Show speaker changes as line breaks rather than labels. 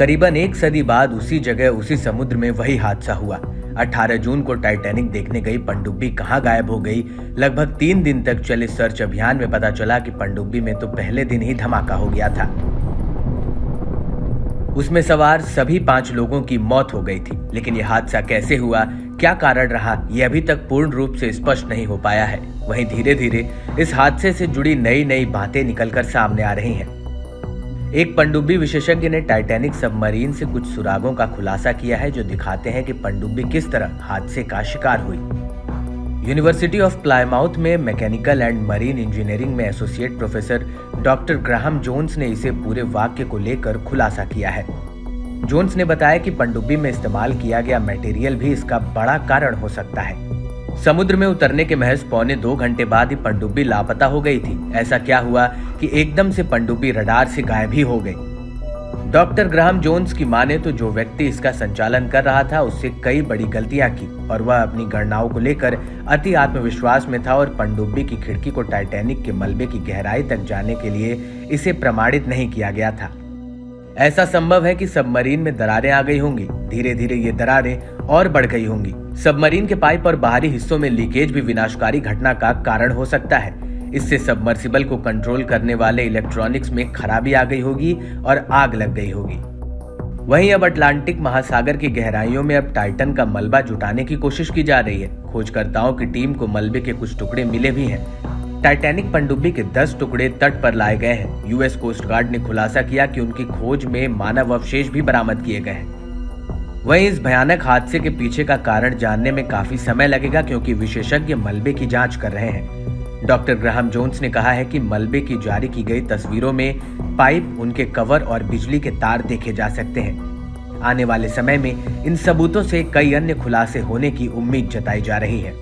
करीबन एक सदी बाद उसी जगह उसी समुद्र में वही हादसा हुआ। 18 जून को टाइटैनिक देखने गई पनडुब्बी कहां गायब हो गई। लगभग 3 दिन तक चले सर्च अभियान में पता चला कि पनडुब्बी में तो पहले दिन ही धमाका हो गया था। उसमें सवार सभी 5 लोगों की मौत हो गई थी। लेकिन यह हादसा कैसे हुआ, क्या कारण रहा, यह अभी तक पूर्ण रूप से स्पष्ट नहीं हो पाया है। वहीं धीरे धीरे इस हादसे से जुड़ी नई नई बातें निकलकर सामने आ रही हैं। एक पनडुब्बी विशेषज्ञ ने टाइटैनिक सबमरीन से कुछ सुरागों का खुलासा किया है जो दिखाते हैं कि पनडुब्बी किस तरह हादसे का शिकार हुई। यूनिवर्सिटी ऑफ प्लायमाउथ में मैकेनिकल एंड मरीन इंजीनियरिंग में associate professor doctor Graham Jones ने इसे पूरे वाक्य को लेकर खुलासा किया है। जोन्स ने बताया कि पनडुब्बी में इस्तेमाल किया गया मटेरियल भी इसका बड़ा कारण हो सकता है। समुद्र में उतरने के महज 1.25 घंटे बाद ही पनडुब्बी लापता हो गई थी। ऐसा क्या हुआ कि एकदम से पनडुब्बी रडार से गायब ही हो गई। डॉक्टर ग्राहम जोन्स की माने तो जो व्यक्ति इसका संचालन कर रहा था उससे कई बड़ी गलतियां की और वह अपनी गणनाओं को लेकर अति आत्मविश्वास में था और पनडुब्बी की खिड़की को टाइटैनिक के मलबे की गहराई तक जाने के लिए इसे प्रमाणित नहीं किया गया था। ऐसा संभव है कि सबमरीन में दरारें आ गई होंगी। धीरे धीरे ये दरारें और बढ़ गई होंगी। सबमरीन के पाइप और बाहरी हिस्सों में लीकेज भी विनाशकारी घटना का कारण हो सकता है। इससे सबमर्सिबल को कंट्रोल करने वाले इलेक्ट्रॉनिक्स में खराबी आ गई होगी और आग लग गई होगी। वहीं अब अटलांटिक महासागर की गहराइयों में अब टाइटन का मलबा जुटाने की कोशिश की जा रही है। खोजकर्ताओं की टीम को मलबे के कुछ टुकड़े मिले भी हैं। टाइटैनिक पनडुब्बी के 10 टुकड़े तट पर लाए गए हैं। यूएस कोस्ट गार्ड ने खुलासा किया कि उनकी खोज में मानव अवशेष भी बरामद किए गए हैं। वहीं इस भयानक हादसे के पीछे का कारण जानने में काफी समय लगेगा क्योंकि विशेषज्ञ मलबे की जांच कर रहे हैं। डॉक्टर ग्राहम जोन्स ने कहा है कि मलबे की जारी की गई तस्वीरों में पाइप, उनके कवर और बिजली के तार देखे जा सकते हैं। आने वाले समय में इन सबूतों से कई अन्य खुलासे होने की उम्मीद जताई जा रही है।